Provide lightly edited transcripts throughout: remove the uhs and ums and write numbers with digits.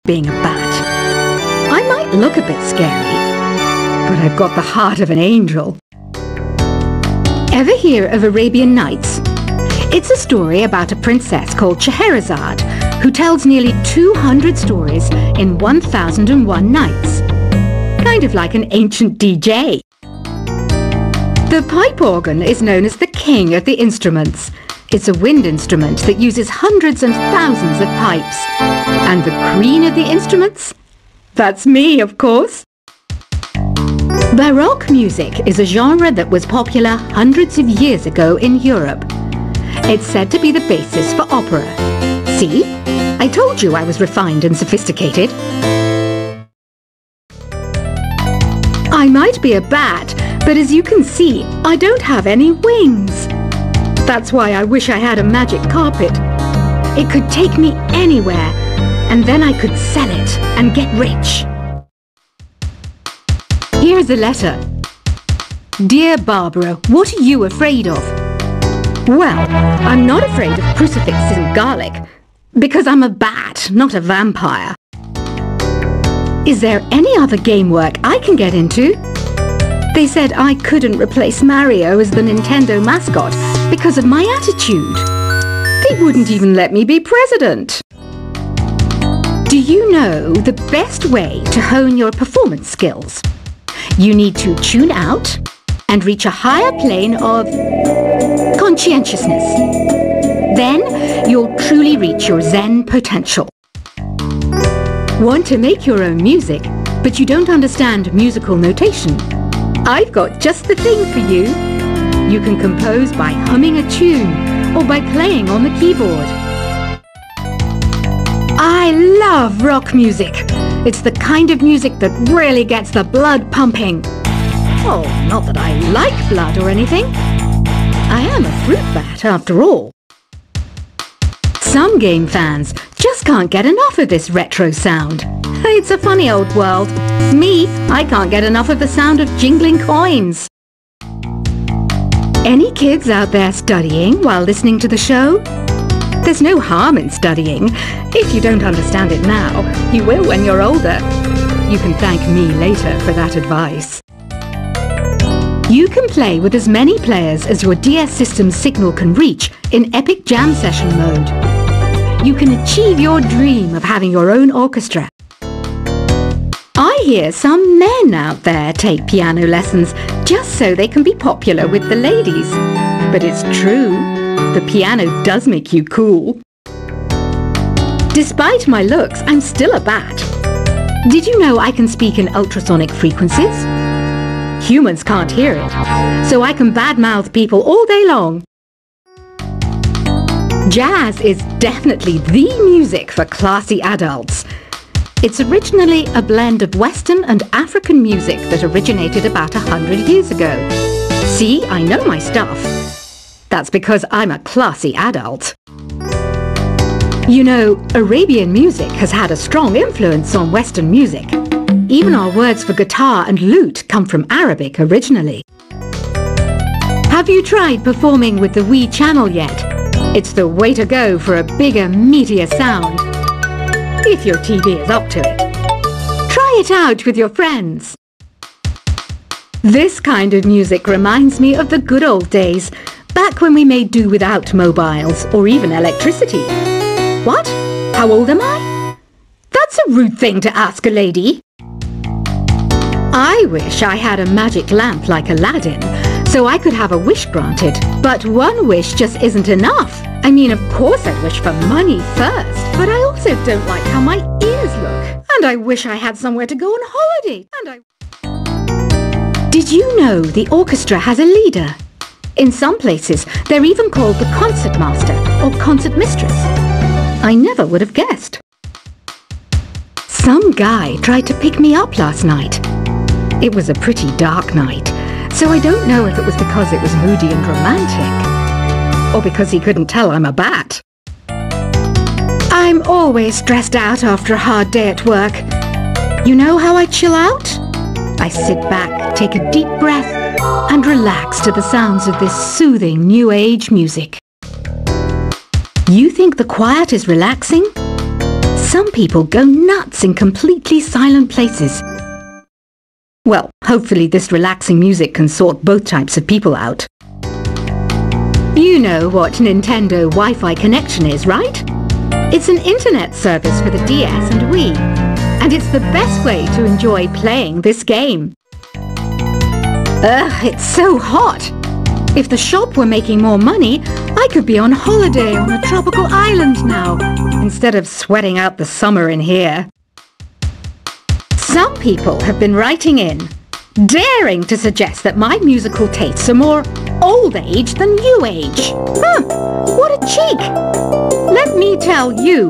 being a bat. I might look a bit scary, but I've got the heart of an angel. Ever hear of Arabian Nights? It's a story about a princess called Scheherazade who tells nearly 200 stories in 1001 nights. Kind of like an ancient DJ. The pipe organ is known as the king of the instruments. It's a wind instrument that uses hundreds and thousands of pipes. And the queen of the instruments? That's me, of course. Baroque music is a genre that was popular hundreds of years ago in Europe. It's said to be the basis for opera. See? I told you I was refined and sophisticated. I might be a bat, but as you can see, I don't have any wings. That's why I wish I had a magic carpet. It could take me anywhere, and then I could sell it and get rich. Here's a letter. Dear Barbara, what are you afraid of? Well, I'm not afraid of crucifixes and garlic, because I'm a bat, not a vampire. Is there any other game work I can get into? They said I couldn't replace Mario as the Nintendo mascot because of my attitude. They wouldn't even let me be president. Do you know the best way to hone your performance skills? You need to tune out and reach a higher plane of conscientiousness. Then you'll truly reach your Zen potential. Want to make your own music, but you don't understand musical notation? I've got just the thing for you. You can compose by humming a tune or by playing on the keyboard. I love rock music. It's the kind of music that really gets the blood pumping. Oh, not that I like blood or anything. I am a fruit bat after all. Some game fans just can't get enough of this retro sound. It's a funny old world. Me, I can't get enough of the sound of jingling coins. Any kids out there studying while listening to the show? There's no harm in studying. If you don't understand it now, you will when you're older. You can thank me later for that advice. You can play with as many players as your DS system's signal can reach in Epic Jam Session mode. You can achieve your dream of having your own orchestra. I hear some men out there take piano lessons just so they can be popular with the ladies. But it's true, the piano does make you cool. Despite my looks, I'm still a bat. Did you know I can speak in ultrasonic frequencies? Humans can't hear it, so I can badmouth people all day long. Jazz is definitely the music for classy adults. It's originally a blend of Western and African music that originated about 100 years ago. See, I know my stuff. That's because I'm a classy adult. You know, Arabian music has had a strong influence on Western music. Even our words for guitar and lute come from Arabic originally. Have you tried performing with the Wii channel yet? It's the way to go for a bigger, meatier sound. If your TV is up to it. Try it out with your friends. This kind of music reminds me of the good old days, back when we made do without mobiles or even electricity. What? How old am I? That's a rude thing to ask a lady. I wish I had a magic lamp like Aladdin, so I could have a wish granted. But one wish just isn't enough. I mean, of course I'd wish for money first, but I also don't like how my ears look. And I wish I had somewhere to go on holiday. Did you know the orchestra has a leader? In some places, they're even called the concertmaster or concert mistress. I never would have guessed. Some guy tried to pick me up last night. It was a pretty dark night, so I don't know if it was because it was moody and romantic, or because he couldn't tell I'm a bat. I'm always stressed out after a hard day at work. You know how I chill out? I sit back, take a deep breath, and relax to the sounds of this soothing new age music. You think the quiet is relaxing? some people go nuts in completely silent places. Well, hopefully this relaxing music can sort both types of people out. You know what Nintendo Wi-Fi connection is, right? It's an internet service for the DS and Wii, and it's the best way to enjoy playing this game. Ugh, it's so hot! If the shop were making more money, I could be on holiday on a tropical island now, instead of sweating out the summer in here. Some people have been writing in, daring to suggest that my musical tastes are more old age than new age. What a cheek! Let me tell you,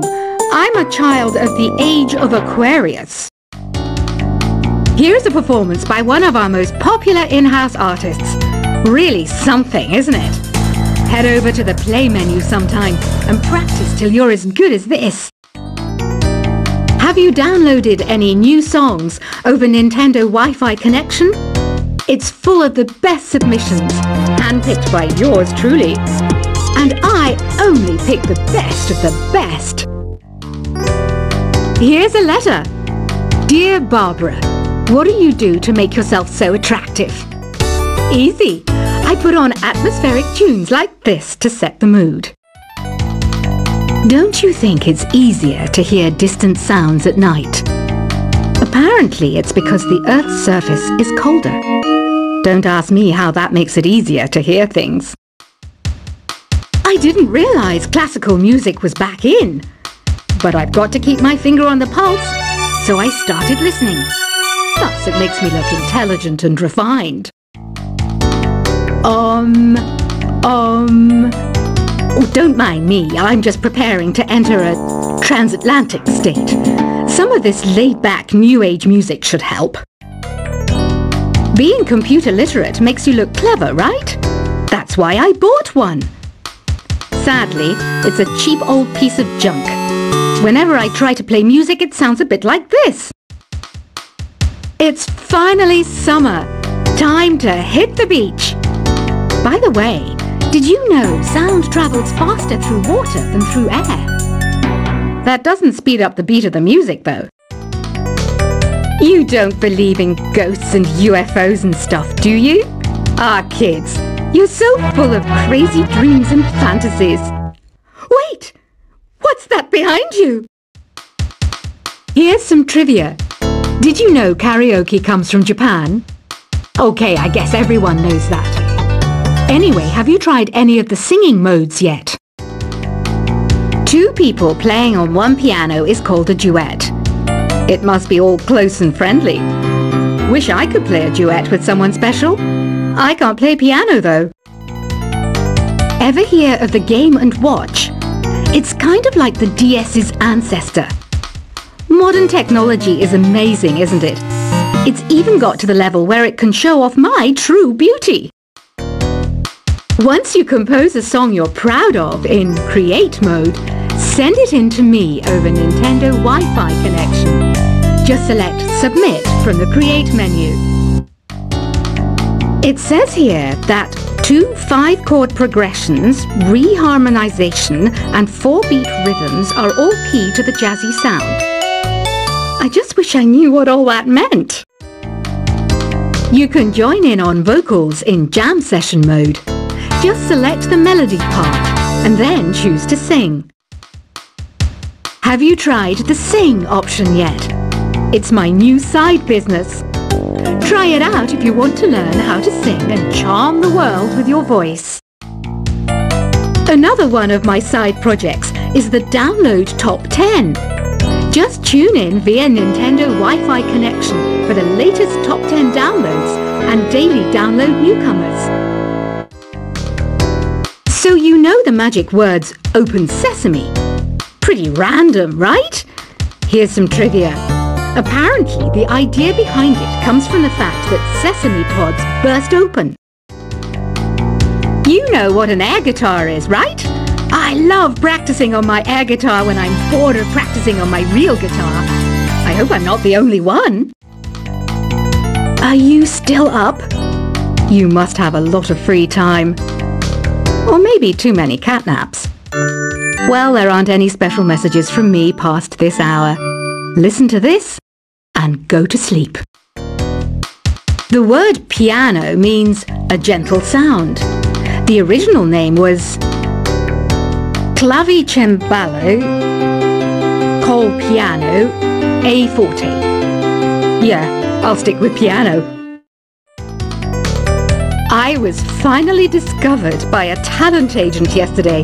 I'm a child of the age of Aquarius. Here's a performance by one of our most popular in-house artists. Really something, isn't it? Head over to the play menu sometime and practice till you're as good as this. Have you downloaded any new songs over Nintendo Wi-Fi connection? It's full of the best submissions, handpicked by yours truly. And I only pick the best of the best. Here's a letter. Dear Barbara, what do you do to make yourself so attractive? Easy. I put on atmospheric tunes like this to set the mood. Don't you think it's easier to hear distant sounds at night? Apparently it's because the Earth's surface is colder. Don't ask me how that makes it easier to hear things. I didn't realize classical music was back in. But I've got to keep my finger on the pulse, so I started listening. Plus, it makes me look intelligent and refined. Oh, don't mind me, I'm just preparing to enter a transatlantic state. Some of this laid-back New Age music should help. Being computer literate makes you look clever, right? That's why I bought one. Sadly, it's a cheap old piece of junk. Whenever I try to play music, it sounds a bit like this. It's finally summer. Time to hit the beach. By the way, did you know sound travels faster through water than through air? That doesn't speed up the beat of the music, though. You don't believe in ghosts and UFOs and stuff, do you? Ah, kids, you're so full of crazy dreams and fantasies. Wait! What's that behind you? Here's some trivia. Did you know karaoke comes from Japan? Okay, I guess everyone knows that. Anyway, have you tried any of the singing modes yet? Two people playing on one piano is called a duet. It must be all close and friendly. Wish I could play a duet with someone special. I can't play piano though. Ever hear of the Game & Watch? It's kind of like the DS's ancestor. Modern technology is amazing, isn't it? It's even got to the level where it can show off my true beauty. Once you compose a song you're proud of in Create mode, send it in to me over Nintendo Wi-Fi connection. Just select Submit from the Create menu. It says here that 2 5-chord progressions, reharmonization and 4-beat rhythms are all key to the jazzy sound. I just wish I knew what all that meant. You can join in on vocals in jam session mode. Just select the melody part and then choose to sing. Have you tried the Sing option yet? It's my new side business. Try it out if you want to learn how to sing and charm the world with your voice. Another one of my side projects is the Download Top 10. Just tune in via Nintendo Wi-Fi connection for the latest Top 10 downloads and daily download newcomers. So you know the magic words Open Sesame. Pretty random, right? Here's some trivia. Apparently, the idea behind it comes from the fact that sesame pods burst open. You know what an air guitar is, right? I love practicing on my air guitar when I'm bored of practicing on my real guitar. I hope I'm not the only one. Are you still up? You must have a lot of free time. Or maybe too many catnaps. Well, there aren't any special messages from me past this hour. Listen to this and go to sleep. The word piano means a gentle sound. The original name was clavicembalo col piano a forte. Yeah, I'll stick with piano. I was finally discovered by a talent agent yesterday,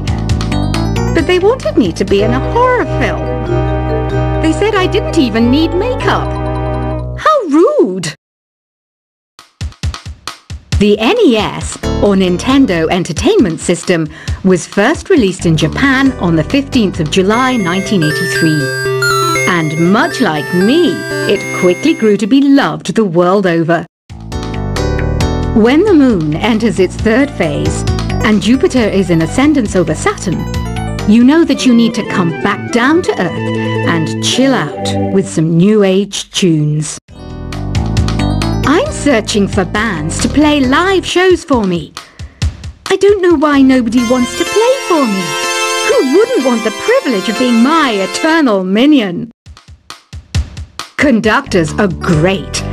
but they wanted me to be in a horror film. They said I didn't even need makeup. How rude! The NES, or Nintendo Entertainment System, was first released in Japan on the 15th of July 1983. And much like me, it quickly grew to be loved the world over. When the Moon enters its third phase, and Jupiter is in ascendance over Saturn, you know that you need to come back down to Earth and chill out with some New Age tunes. I'm searching for bands to play live shows for me. I don't know why nobody wants to play for me. Who wouldn't want the privilege of being my eternal minion? Conductors are great.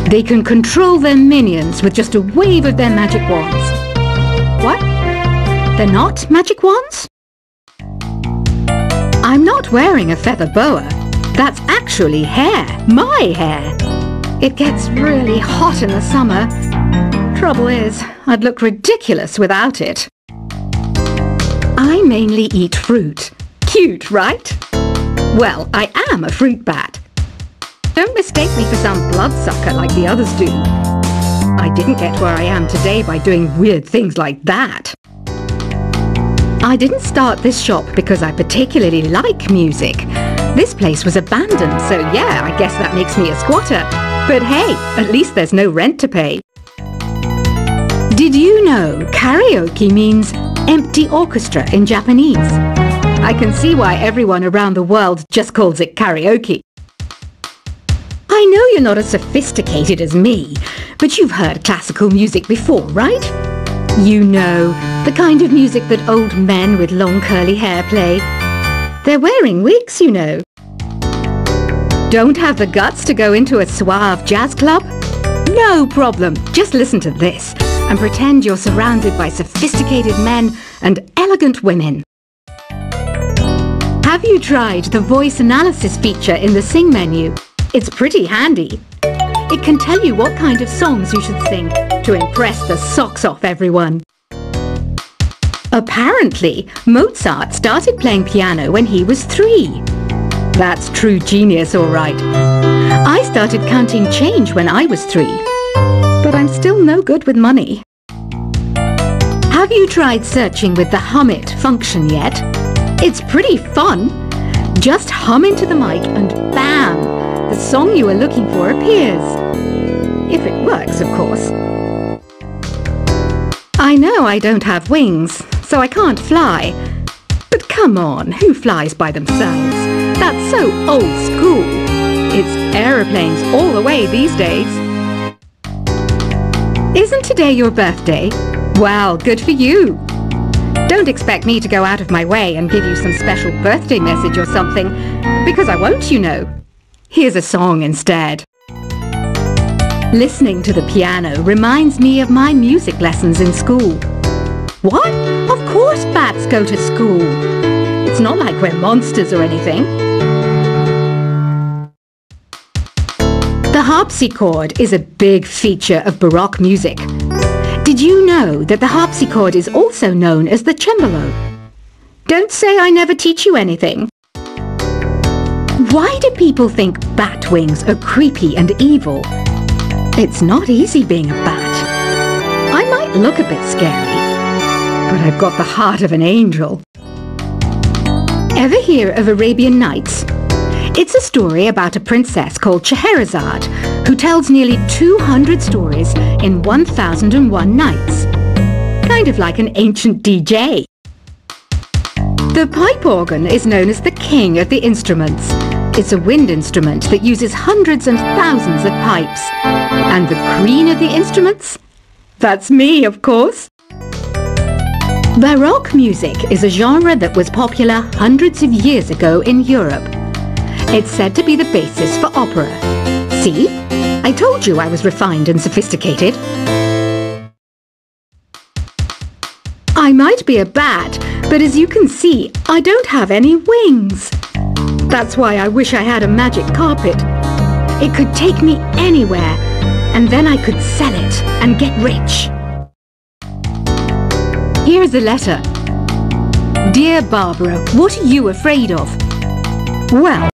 They can control their minions with just a wave of their magic wands. What? They're not magic wands? I'm not wearing a feather boa. That's actually hair. My hair. It gets really hot in the summer. Trouble is, I'd look ridiculous without it. I mainly eat fruit. Cute, right? Well, I am a fruit bat. Don't mistake me for some bloodsucker like the others do. I didn't get where I am today by doing weird things like that. I didn't start this shop because I particularly like music. This place was abandoned, so yeah, I guess that makes me a squatter. But hey, at least there's no rent to pay. Did you know karaoke means empty orchestra in Japanese? I can see why everyone around the world just calls it karaoke. I know you're not as sophisticated as me, but you've heard classical music before, right? You know, the kind of music that old men with long curly hair play. They're wearing wigs, you know. Don't have the guts to go into a suave jazz club? No problem, just listen to this and pretend you're surrounded by sophisticated men and elegant women. Have you tried the voice analysis feature in the Sing menu? It's pretty handy. It can tell you what kind of songs you should sing to impress the socks off everyone. Apparently, Mozart started playing piano when he was 3. That's true genius, all right. I started counting change when I was 3, but I'm still no good with money. Have you tried searching with the Hum It function yet? It's pretty fun. Just hum into the mic and bam! The song you are looking for appears. If it works, of course. I know I don't have wings, so I can't fly. But come on, who flies by themselves? That's so old school. It's aeroplanes all the way these days. Isn't today your birthday? Well, good for you. Don't expect me to go out of my way and give you some special birthday message or something, because I won't, you know. Here's a song instead. Listening to the piano reminds me of my music lessons in school. What? Of course bats go to school. It's not like we're monsters or anything. The harpsichord is a big feature of Baroque music. Did you know that the harpsichord is also known as the cembalo? Don't say I never teach you anything. Why do people think bat wings are creepy and evil? It's not easy being a bat. I might look a bit scary, but I've got the heart of an angel. Ever hear of Arabian Nights? It's a story about a princess called Scheherazade who tells nearly 200 stories in 1001 nights. Kind of like an ancient DJ. The pipe organ is known as the king of the instruments. It's a wind instrument that uses hundreds and thousands of pipes. And the queen of the instruments? That's me, of course. Baroque music is a genre that was popular hundreds of years ago in Europe. It's said to be the basis for opera. See? I told you I was refined and sophisticated. I might be a bat, but as you can see, I don't have any wings. That's why I wish I had a magic carpet. It could take me anywhere, and then I could sell it and get rich. Here's a letter. Dear Barbara, what are you afraid of? Well,